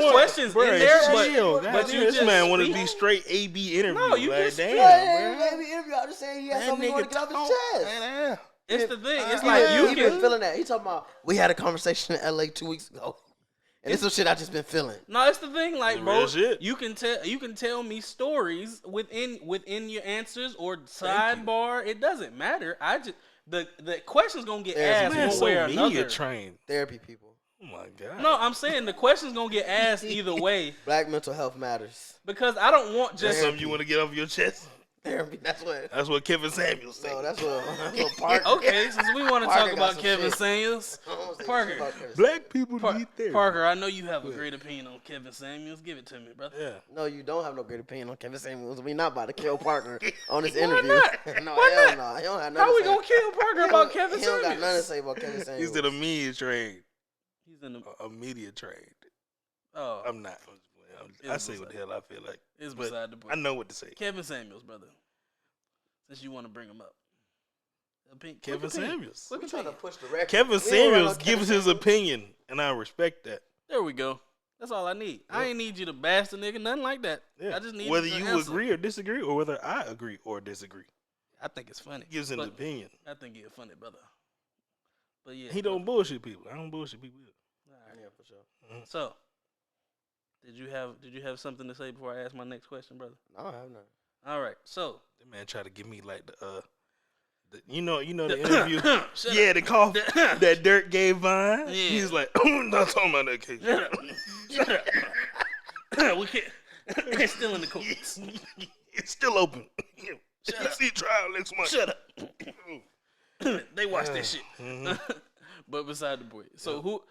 more- questions Bro, in there, chill, but you this just man want to speak. be straight AB interview. No, you like, just damn, speak. Yeah, bro. maybe interview. I'm just saying he had That something he wanted nigga to get off his talk, chest. man. It's the thing. It's He like been- you he been can. feeling that. He talking about we had a conversation in LA 2 weeks ago, and it's some shit I just been feeling. No, it's the thing. Like, Real bro, shit. you can tell me stories within your answers or sidebar. It doesn't matter. I just the question's gonna get There's asked Man, one so way or media another. trained. Therapy people. Oh my god. No, I'm saying the question's gonna get asked either way Black mental health matters. because I don't want That's just. something you want to get off your chest. Therapy. That's what. That's what Kevin Samuels said. No, that's what Parker. Okay, since we want to Parker talk got about some Kevin shit. Samuels, I don't wanna say Parker. shit about Kevin Black people Par- need therapy. Parker, I know you have a great opinion on Kevin Samuels. Give it to me, brother. Yeah. No, you don't have no great opinion on Kevin Samuels. We not about to kill Parker on this Why interview. not? No, Why hell not? no. He don't have nothing How to we say. gonna kill Parker He about don't- Kevin He don't got nothing to Samuels? say about Kevin Samuels. He's in a media trade. He's in the. A media trade. Oh, I'm not. I say what the hell I feel like. it's But beside the point. I know what to say. Kevin Samuels, brother. Since you want to bring him up. Kevin Samuels. We trying to push the record. Kevin We don't run Samuels on gives Kevin his Samuels. opinion, and I respect that. There we go. That's all I need. I ain't need you to bash the nigga, nothing like that. Yeah. I just need whether you to you answer. agree or disagree, or whether I agree or disagree. I think it's funny. He gives an But opinion. I think you're funny, brother. But yeah. He don't bullshit people. I don't bullshit people either. All right. Yeah, for sure. So, did you have something to say before I ask my next question, brother? No, I have none. All right. So, That man tried to give me like the you know the interview. Yeah, the cough that Dirk gave Vine. Yeah. He's like, I'm not talking about that case. shut up. Shut up. We can't. It's still in the courts. It's still open. Shut You up. see trial next month. Shut up. They watch that shit. Mhm. But beside the point. So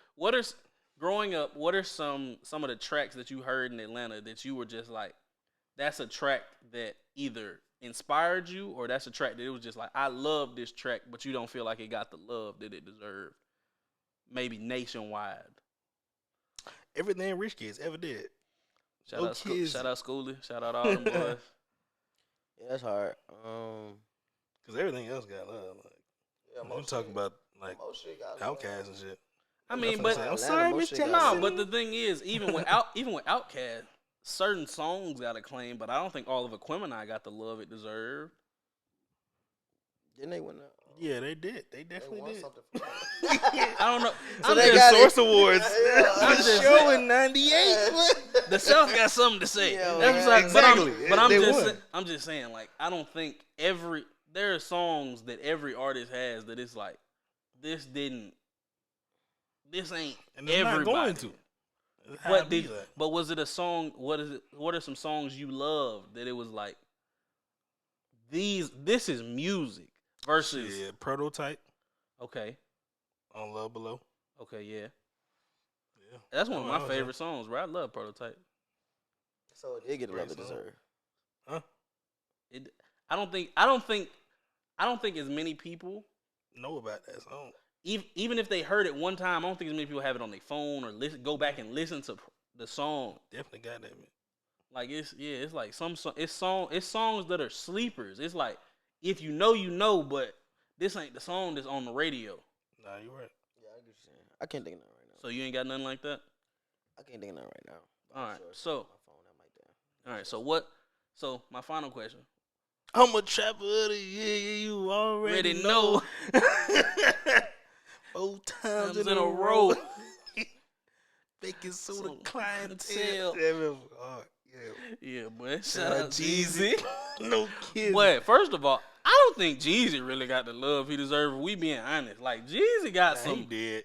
growing up, what are some of the tracks that you heard in Atlanta that you were just like, that's a track that either inspired you or that's a track that it was just like, I love this track, but you don't feel like it got the love that it deserved. Maybe nationwide. Everything rich kids ever did. Shout No out kids. shout out Schoolie. Shout out all them boys. Yeah, that's hard. Because everything else got love. Like, Yeah, I'm talking about like most shit got Outkast and shit. I mean, I'm but say, I'm Atlanta, sorry, most Miss shit got Jackson. no, but the thing is, even with Outkast, certain songs got acclaim, but I don't think all of Aquemini got the love it deserved. Didn't they win that? Yeah, they did. They They definitely won did. something from that. I don't know. So I'm they just, got it. Source Awards. I'm The just show saying. in '98. the South got something to say. Yeah, That's man. like, but I'm, Exactly. but I'm They just, won. I'm just saying, like, I don't think there are songs that every artist has that it's like, this ain't And they're not everybody. going to. It had to be that. But was it a song? What is it? What are some songs you love that it was like, this is music versus Yeah, Prototype okay, on Love Below. okay, yeah. Yeah, That's one of my was favorite songs, bro. I love Prototype. So it did get the love it Great song. deserved. Huh? I don't think as many people Know about that song? even if they heard it one time, I don't think as many people have it on their phone or go back and listen to the song. Definitely got that, man. Like it's like it's songs that are sleepers. It's like if you know, but this ain't the song that's on the radio. Nah, you right. Yeah, I get what you're saying. I can't think of nothing right now. So you ain't got nothing like that. I can't think of nothing right now. All right, Sure, so my phone, that might down. all right, so what? So my final question. I'm a trapper of the year, you already know. 4 times in a row. Baking soda clientele. Yeah, boy. Shout out Jeezy. No kidding. But first of all, I don't think Jeezy really got the love he deserved. If we being honest, like Jeezy got He did.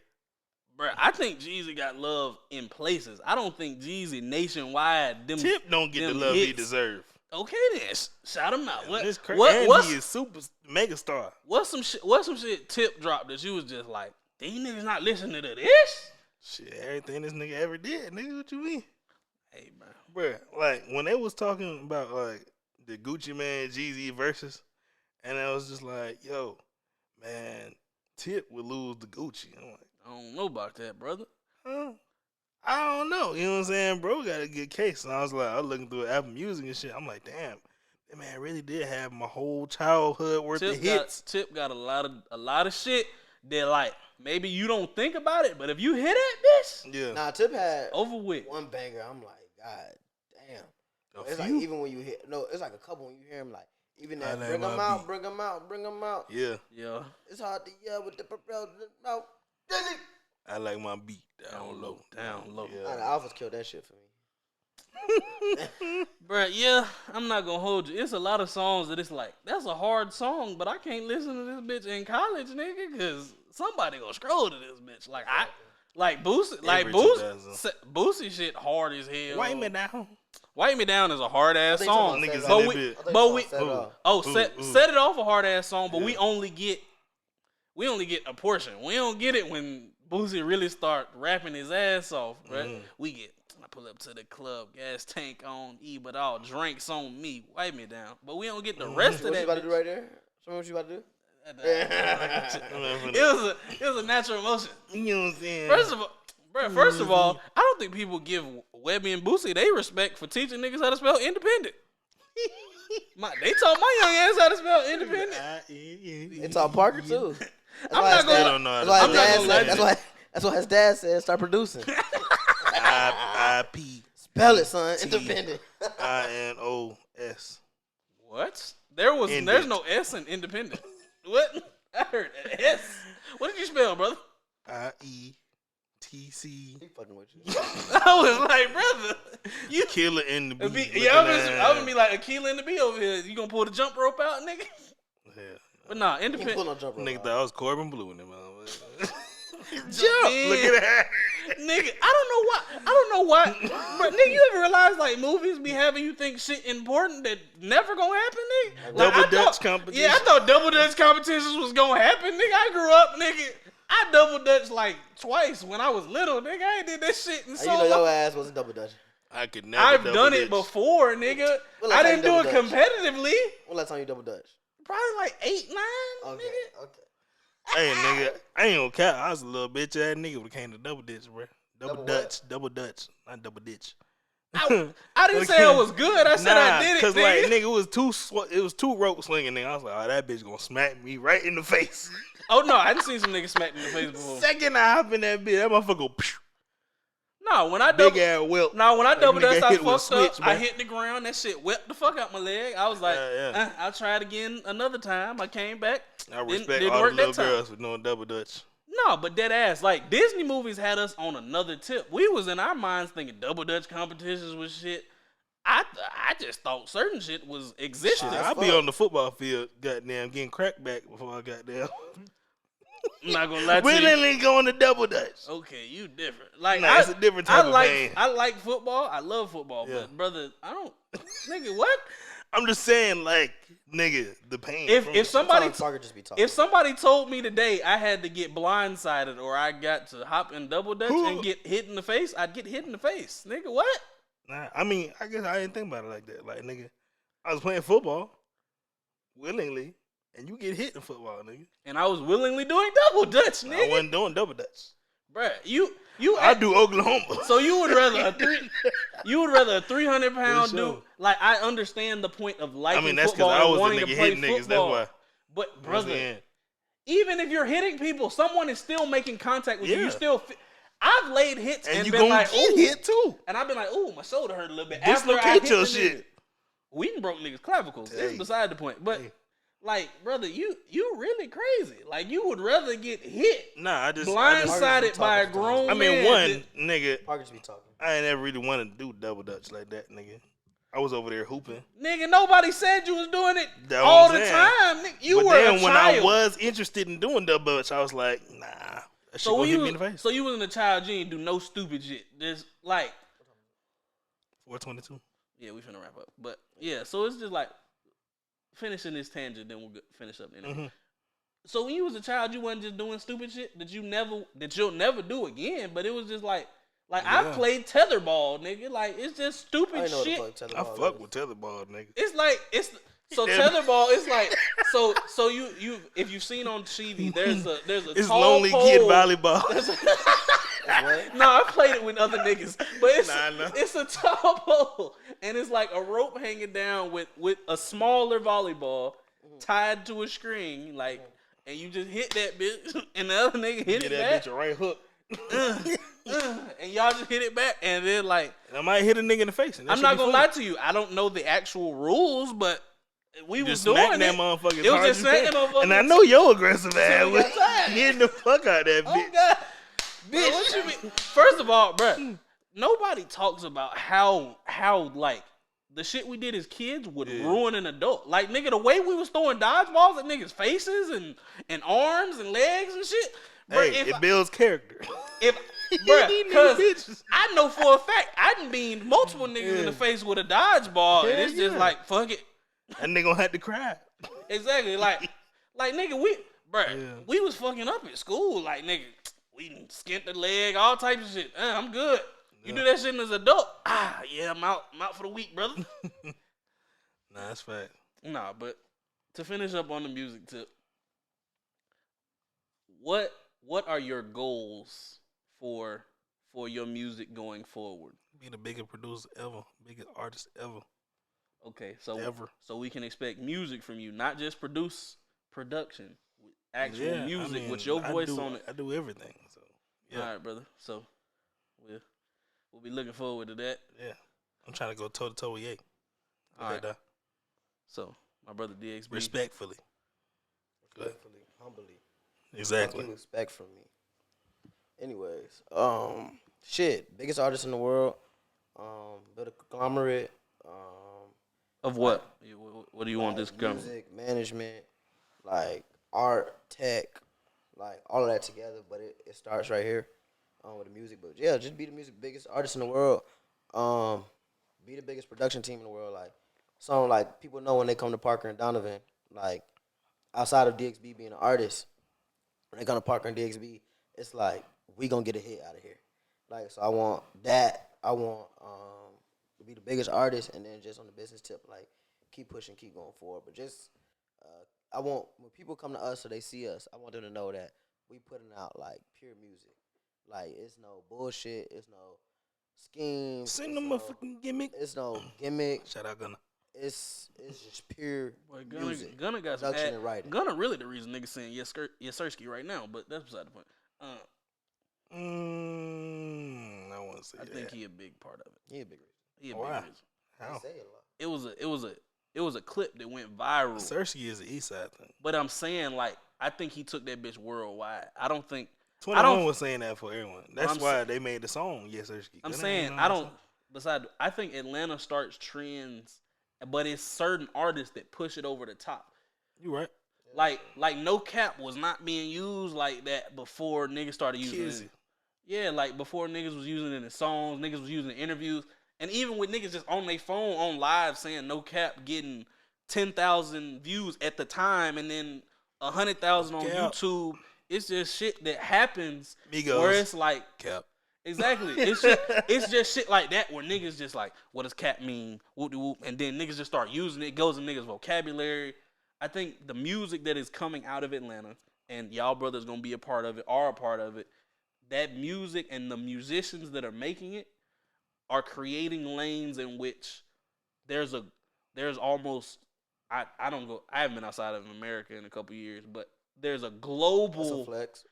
Bruh, I think Jeezy got love in places. I don't think Jeezy nationwide. Tip don't get the love he deserves. Okay then, shout him out. It's crazy. And he is super mega star. What's some shit Tip dropped that you was just like, these niggas not listening to this? Shit, everything this nigga ever did, nigga. What you mean? Hey, man. Bruh, like when they was talking about like the Gucci Man Jeezy versus, and I was just like, yo, man, Tip would lose the Gucci. I'm like, I don't know about that, brother. huh? I don't know. You know what I'm saying? Bro got a good case. And I was looking through Apple Music and shit. I'm like, damn, that man really did have my whole childhood worth of hits. Tip got a lot of shit that like maybe you don't think about it, but if you hit that bitch, Yeah. Nah, Tip had over with. one banger. I'm like, God damn. A It's like few? even when you hear it's like a couple when you hear him like even I that like bring my them out, beat. bring them out, bring them out. Yeah. Yeah. It's hard to yell with the propel out. I like my beat down low. Down low. Nah, the Yeah. Alphas killed that shit for me. Bruh, yeah, I'm not gonna hold you. It's a lot of songs that it's like, that's a hard song, but I can't listen to this bitch in college, nigga, because somebody gonna scroll to this bitch. Like Every 2000. Boosie shit hard as hell. Wipe me down. Wipe Me Down is a hard ass I think song. someone Niggas said in But that we, bit. but we, Set it off. oh, set it off a hard ass song, but Yeah. we only get a portion. We don't get it when Boosie really start rapping his ass off, right? Mhm. We get, I pull up to the club, gas tank on E, but all drinks on me, wipe me down. But we don't get the rest of What you that. about to do bitch. right there? Show me what you about to do. It was a natural emotion. You know what I'm saying? First of all, I don't think people give Webby and Boosie they respect for teaching niggas how to spell independent. They taught my young ass how to spell independent. They taught Parker too. I'm not gonna. don't know how to That's why spell his dad lie said. to you. That's why his dad said start producing. I-P. Spell it, son. Independent. INOS. What? There's Indent. no S in independent. What? I heard an S. What did you spell, brother? IETC. He fucking with you. I was like, brother, you Killer in the I beat. was gonna be like Aquila in the B over here. You gonna pull the jump rope out, nigga? Yeah. But nah, He independent. pull no jump rope Nigga out. thought I was Corbin Blue in them. Jump! in. Look at that. Nigga, I don't know why. But nigga, you ever realize like movies be having you think shit important that never gonna happen, nigga? Like, Double I Dutch thought- competition. Yeah, I thought double Dutch competitions was gonna happen, nigga. I grew up, nigga. I double Dutch like twice when I was little, nigga. I ain't did that shit in You so know your long. ass wasn't double dutch. I could never. I've double done it dutch. before, nigga. Well, I that's didn't do how it you double dutch. competitively. When last time you double dutch? Probably like 8, 9, Okay, nigga. okay. Hey, nigga, I ain't gonna cap. I was a little bitch ass nigga when it came to double ditch, bro. Double Double Dutch, not double ditch. I didn't say I was good. I said I did it, cause nigga. like nigga, it was two rope swinging, nigga. I was like, oh, that bitch gonna smack me right in the face. Oh no, I didn't see some niggas smacked in the face before. Second I hop in that bitch, that motherfucker go phew, No, when I big double, ass whelp. no, when I Like, double nigga dutched, I hit with a fucked up. switch, I man. hit the ground. That shit whipped the fuck out my leg. I was like, Yeah. I'll try it again another time. I came back. I respect didn't all the work that little time. girls for doing double Dutch. No, but dead ass. Like Disney movies had us on another tip. We was in our minds thinking double dutch competitions was shit. I just thought certain shit was existed. Shit, I'll be on the football field, goddamn, getting cracked back before I got there. I'm not gonna lie to We you. literally going to double Dutch. Okay, you different. Like Nah, it's a different type of pain. I like football. I love football, Yeah. but brother, I don't. Nigga, what? I'm just saying, like, nigga, the pain. from If it. somebody Sometimes Parker just be talking. If somebody told me today I had to get blindsided or I got to hop in double dutch Who- and get hit in the face, I'd get hit in the face. Nigga, what? Nah, I mean, I guess I didn't think about it like that. Like, nigga, I was playing football willingly, and you get hit in football, nigga. And I was willingly doing double dutch, nigga. I wasn't doing double dutch. Bruh, I do Oklahoma. So you would rather a 300-pound sure. dude? Like, I understand the point of liking I mean, that's football because I and was wanting the to nigga play hitting niggas. football. That's why. But brother, even if you're hitting people, someone is still making contact with you. You still. I've laid hits and you been gonna like, get ooh, hit too. and I've been like, ooh, my shoulder hurt a little bit. Dislocate your shit. We done broke niggas' clavicles. It's beside the point. But like, brother, you really crazy. Like, you would rather get hit. Nah, I just blindsided by a grown man. I mean, one nigga. Parker just be talking. I ain't ever really wanted to do double dutch like that, nigga. I was over there hooping. Nigga, nobody said you was doing it all the time. Nigga, you were a child. When I was interested in doing double dutch, I was like, nah. That shit gonna hit me in the face. So you was in a child, you ain't do no stupid shit. There's like 422. Yeah, we finna wrap up. But yeah, so it's just like finishing this tangent, then we'll finish up. Mm-hmm. So when you was a child, you wasn't just doing stupid shit that you'll never do again. But it was just like I played tetherball, nigga. Like, it's just stupid shit. I fuck with tetherball, nigga. It's like tetherball. It's like so you if you've seen on TV, there's a it's tall lonely pole. kid volleyball. No, I played it with other niggas, but it's a tall pole, and it's like a rope hanging down with a smaller volleyball tied to a string, like, and you just hit that bitch, and the other nigga hit it back. That bitch a right hook. And y'all just hit it back, and then like I might hit a nigga in the face. I'm not gonna lie to you, I don't know the actual rules, but we was doing that it. Motherfucker It was just smacking motherfuckers. And I know your aggressive ass was hitting the fuck out of that bitch. Oh God, bitch! What you mean? First of all, bruh, nobody talks about how like the shit we did as kids would ruin an adult. Like, nigga, the way we was throwing dodgeballs at niggas' faces and arms and legs and shit. Bruh, hey, it builds character. Because I know for a fact I done beamed multiple niggas in the face with a dodgeball, and it's just like, fuck it. That nigga gonna have to cry. Exactly, like nigga, we was fucking up at school. Like, nigga, we skint the leg, all types of shit. I'm good. You do that shit as an adult. Yeah, I'm out for the week, brother. Nah, that's fact. Nah, but to finish up on the music tip, what are your goals for your music going forward? Be the biggest producer ever, biggest artist ever. Okay, so we can expect music from you, not just production, actual music with your voice on it. I do everything. So all right, brother. So we'll be looking forward to that. Yeah, I'm trying to go toe to toe with Ye. All right. So my brother DXB, respectfully, humbly. Exactly. Respect from me. Anyways, biggest artist in the world. Built a conglomerate. Of what? What do you want this to music, management, like art, tech, like all of that together. But it starts right here with the music. But yeah, just be the biggest artist in the world. Be the biggest production team in the world. Like, so like people know when they come to Parker and Donovan, like outside of DXB being an artist, when they come to Parker and DXB, it's like we gonna get a hit out of here. Like, so I want that. I want to be the biggest artist, and then just on the business tip, like keep pushing, keep going forward. But just I want when people come to us or they see us, I want them to know that we putting out like pure music. Like, it's no bullshit, it's no schemes. Sing the motherfucking gimmick. It's no gimmick. Shout out Gunna. It's just pure music. Gunna got some production and writing. Gunna really the reason niggas saying yes Sirski right now, but that's beside the point. I want to say I think he a big part of it. He a big reason. He a big reason. How? Say a lot. It was a clip that went viral. Sirski is the East Side thing. But I'm saying, like, I think he took that bitch worldwide. I don't think 21 was saying that for everyone. That's why they made the song Yes Sirski. I'm saying I think Atlanta starts trends, but it's certain artists that push it over the top. You right. Like No Cap was not being used like that before niggas started using it. Yeah, like before niggas was using it in songs, niggas was using it in interviews. And even with niggas just on their phone, on live, saying No Cap getting 10,000 views at the time and then 100,000 on YouTube. It's just shit that happens where it's like Cap. Exactly. It's just shit like that where niggas just like, what does Cap mean? Whoop de whoop. And then niggas just start using it. It goes in niggas' vocabulary. I think the music that is coming out of Atlanta, and y'all brothers gonna be a part of it, are a part of it. That music and the musicians that are making it are creating lanes in which there's almost I haven't been outside of America in a couple years, but there's a global That's a flex.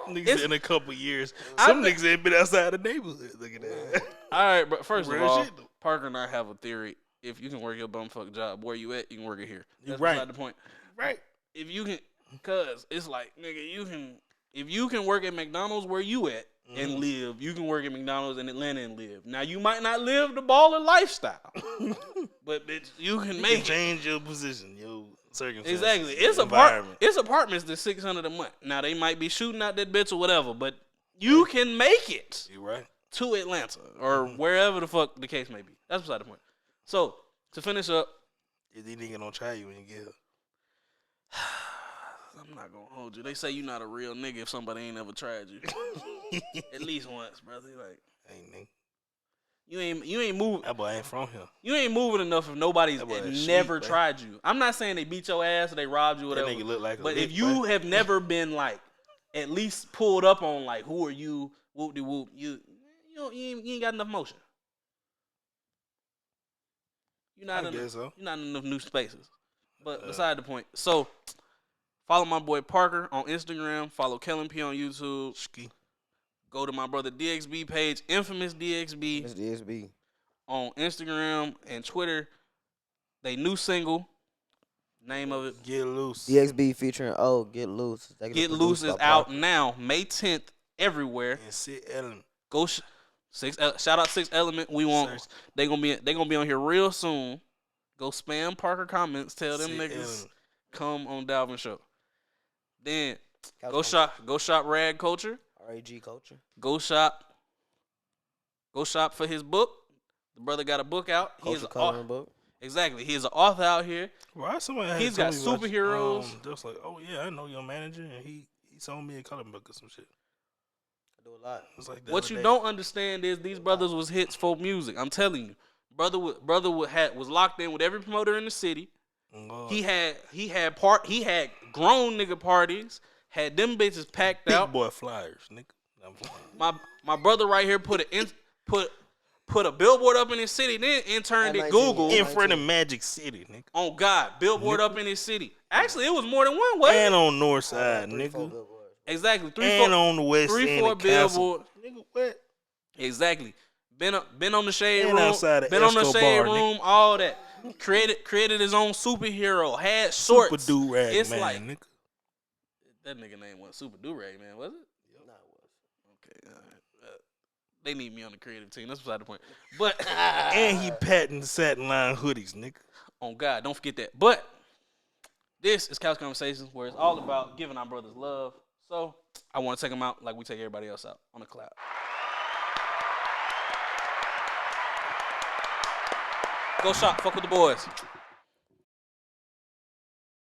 Niggas in a couple years. Some niggas ain't been outside the neighborhood. Look at that. All right, but first of Real all, shit, though. Parker and I have a theory. If you can work your bumfuck job where you at, you can work it here. That's right. beside the point. Right. If you can, cause it's like, nigga, if you can work at McDonald's where you at and live, you can work at McDonald's in Atlanta and live. Now you might not live the baller lifestyle, but bitch, you can make it. Change your position, your circumstances. Exactly. It's apartments that's $600 a month. Now they might be shooting out that bitch or whatever, but you can make it. You right. To Atlanta or wherever the fuck the case may be. That's beside the point. So to finish up, if these niggas don't try you when you get here. I'm not gonna hold you. They say you're not a real nigga if somebody ain't ever tried you. At least once, brother. Like, ain't nigga. You ain't moving. That boy ain't from here. You ain't moving enough if nobody's never sweet, tried you. I'm not saying they beat your ass or they robbed you or whatever. That nigga look like but if you have never been like at least pulled up on like who are you, whoop de whoop, you ain't got enough motion. You're not in enough new spaces. But beside the point. So follow my boy Parker on Instagram. Follow Kellen P on YouTube. Ski. Go to my brother DXB page, Infamous DXB. It's DXB. On Instagram and Twitter. They new single. Name of it. Get Loose. DXB featuring Get Loose. Get Loose is out now, May 10th, everywhere. And Sit Element. Go shout out 6 Element. We want they gonna be on here real soon. Go spam Parker comments. Tell them niggas come on Dalvin Show. Then go shop Rag Culture. RAG Culture. Go shop for his book. The brother got a book out. He's a coloring book. Exactly. He's an author out here. Why somebody He's got superheroes. Just like, oh yeah, I know your manager, and he sold me a coloring book or some shit. I do a lot. Like what you don't understand is these brothers was hits for music. I'm telling you, brother was locked in with every promoter in the city. Oh, he had grown nigga parties. Had them bitches packed out. Big boy flyers, nigga. My brother right here put a billboard up in his city, then interned at Google. In front of Magic City, nigga. Oh, God. Billboard up in his city. Actually, it was more than one way. And on North Side, nigga. Exactly. On the West End. 3-4 billboard. Nigga, what? Exactly. Been on the Shade and Room. Been on the Shade Room, all that. Created his own superhero. Had shorts. Super Do-Rag it's Man, like, nigga. That nigga name was Super Do-Rag Man, was it? No, it was. Okay, all right. They need me on the creative team. That's beside the point. But and he patented satin line hoodies, nigga. On God, don't forget that. But this is Couch Conversations, where it's all about giving our brothers love. So I want to take them out like we take everybody else out on the cloud. Go shop. Fuck with the boys.